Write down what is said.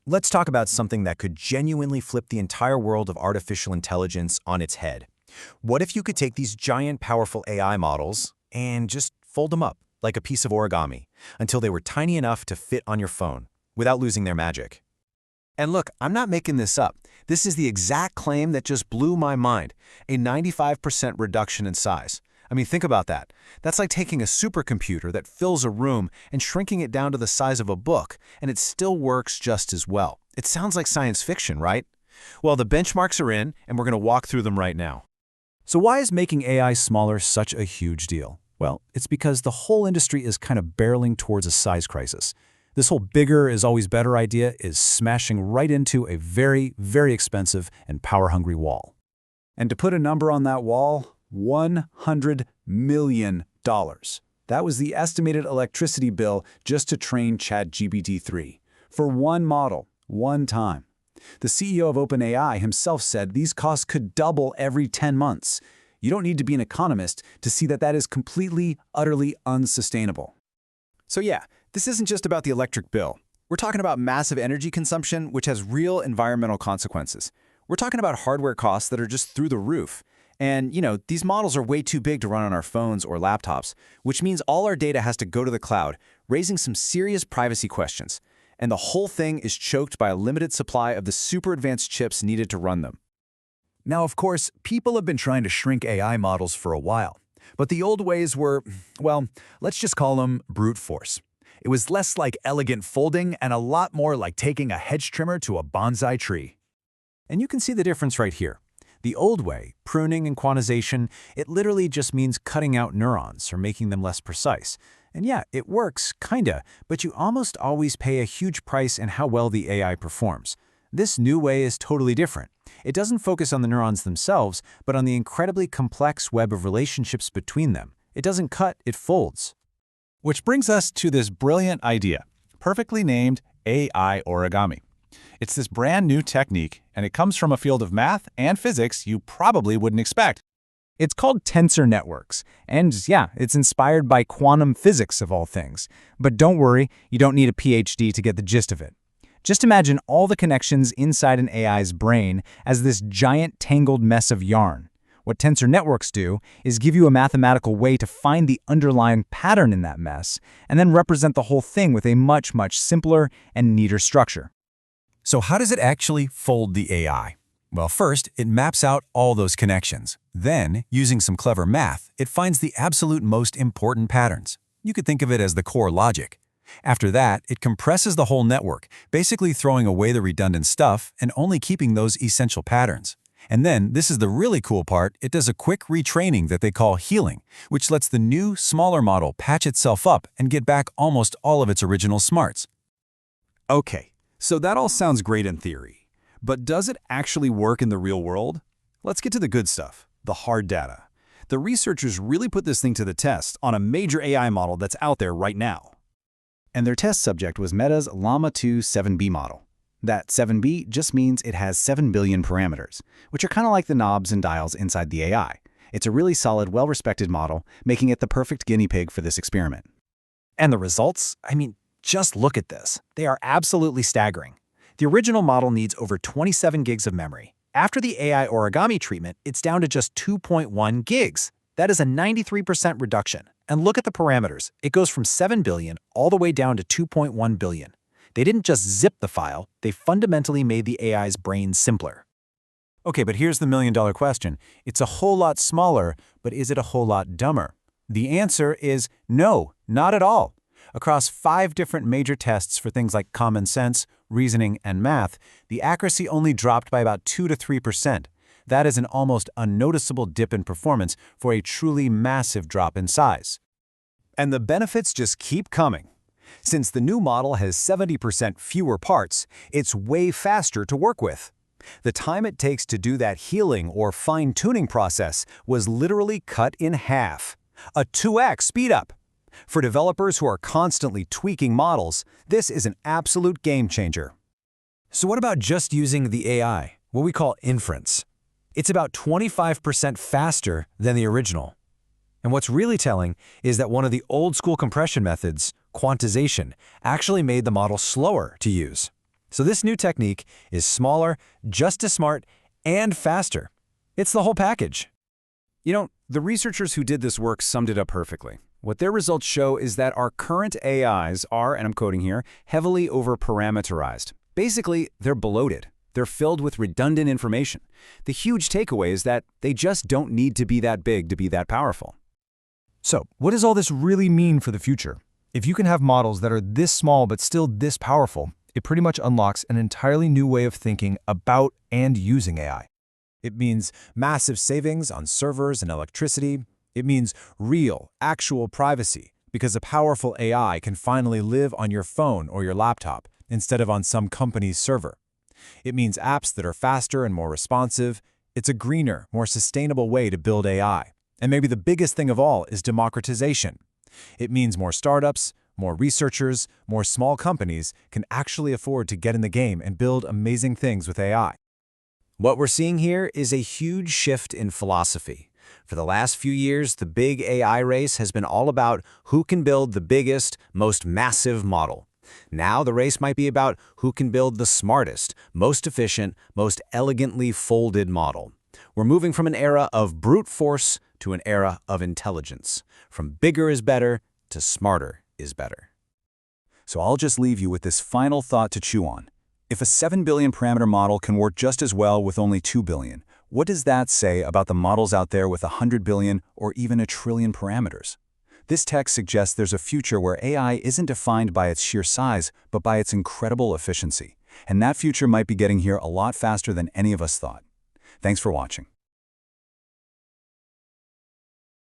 let's talk about something that could genuinely flip the entire world of artificial intelligence on its head. What if you could take these giant, powerful AI models and just fold them up like a piece of origami until they were tiny enough to fit on your phone without losing their magic? And look, I'm not making this up. This is the exact claim that just blew my mind, a 95% reduction in size. I mean, think about that. That's like taking a supercomputer that fills a room and shrinking it down to the size of a book, and it still works just as well. It sounds like science fiction, right? Well, the benchmarks are in, and we're going to walk through them right now. So why is making AI smaller such a huge deal? Well, it's because the whole industry is kind of barreling towards a size crisis. This whole bigger is always better idea is smashing right into a very, very expensive and power-hungry wall. And to put a number on that wall, $100 million. That was the estimated electricity bill just to train ChatGPT-3 for one model, one time. The CEO of OpenAI himself said these costs could double every 10 months. You don't need to be an economist to see that that is completely, utterly unsustainable. So yeah, this isn't just about the electric bill. We're talking about massive energy consumption, which has real environmental consequences. We're talking about hardware costs that are just through the roof. And, these models are way too big to run on our phones or laptops, which means all our data has to go to the cloud, raising some serious privacy questions. And the whole thing is choked by a limited supply of the super advanced chips needed to run them. Now, of course, people have been trying to shrink AI models for a while. But the old ways were, well, let's just call them brute force. It was less like elegant folding and a lot more like taking a hedge trimmer to a bonsai tree. And you can see the difference right here. The old way, pruning and quantization, it literally just means cutting out neurons or making them less precise. And yeah, it works, kinda, but you almost always pay a huge price in how well the AI performs. This new way is totally different. It doesn't focus on the neurons themselves, but on the incredibly complex web of relationships between them. It doesn't cut, it folds. Which brings us to this brilliant idea, perfectly named AI origami. It's this brand new technique, and it comes from a field of math and physics you probably wouldn't expect. It's called tensor networks, and yeah, it's inspired by quantum physics of all things. But don't worry, you don't need a PhD to get the gist of it. Just imagine all the connections inside an AI's brain as this giant tangled mess of yarn. What tensor networks do is give you a mathematical way to find the underlying pattern in that mess, and then represent the whole thing with a much, much simpler and neater structure. So how does it actually fold the AI? Well, first, it maps out all those connections. Then, using some clever math, it finds the absolute most important patterns. You could think of it as the core logic. After that, it compresses the whole network, basically throwing away the redundant stuff and only keeping those essential patterns. And then, this is the really cool part, it does a quick retraining that they call healing, which lets the new, smaller model patch itself up and get back almost all of its original smarts. Okay. So that all sounds great in theory, but does it actually work in the real world? Let's get to the good stuff, the hard data. The researchers really put this thing to the test on a major AI model that's out there right now. And their test subject was Meta's Llama 2 7B model. That 7B just means it has 7 billion parameters, which are kind of like the knobs and dials inside the AI. It's a really solid, well-respected model, making it the perfect guinea pig for this experiment. And the results? I mean, just look at this. They are absolutely staggering. The original model needs over 27 gigs of memory. After the AI origami treatment, it's down to just 2.1 gigs. That is a 93% reduction. And look at the parameters. It goes from 7 billion all the way down to 2.1 billion. They didn't just zip the file, they fundamentally made the AI's brain simpler. Okay, but here's the million-dollar question. It's a whole lot smaller, but is it a whole lot dumber? The answer is no, not at all. Across 5 different major tests for things like common sense, reasoning, and math, the accuracy only dropped by about 2 to 3%. That is an almost unnoticeable dip in performance for a truly massive drop in size. And the benefits just keep coming. Since the new model has 70% fewer parts, it's way faster to work with. The time it takes to do that healing or fine-tuning process was literally cut in half. A 2x speedup. For developers who are constantly tweaking models, this is an absolute game changer. So what about just using the AI, what we call inference? It's about 25% faster than the original. And what's really telling is that one of the old-school compression methods, quantization, actually made the model slower to use. So this new technique is smaller, just as smart, and faster. It's the whole package. You know, the researchers who did this work summed it up perfectly. What their results show is that our current AIs are, and I'm quoting here, heavily over-parameterized. Basically, they're bloated. They're filled with redundant information. The huge takeaway is that they just don't need to be that big to be that powerful. So, what does all this really mean for the future? If you can have models that are this small but still this powerful, it pretty much unlocks an entirely new way of thinking about and using AI. It means massive savings on servers and electricity. It means real, actual privacy, because a powerful AI can finally live on your phone or your laptop instead of on some company's server. It means apps that are faster and more responsive. It's a greener, more sustainable way to build AI. And maybe the biggest thing of all is democratization. It means more startups, more researchers, more small companies can actually afford to get in the game and build amazing things with AI. What we're seeing here is a huge shift in philosophy. For the last few years, the big AI race has been all about who can build the biggest, most massive model. Now the race might be about who can build the smartest, most efficient, most elegantly folded model. We're moving from an era of brute force to an era of intelligence. From bigger is better to smarter is better. So I'll just leave you with this final thought to chew on. If a 7 billion parameter model can work just as well with only 2 billion, what does that say about the models out there with 100 billion or even a trillion parameters? This text suggests there's a future where AI isn't defined by its sheer size, but by its incredible efficiency. And that future might be getting here a lot faster than any of us thought. Thanks for watching.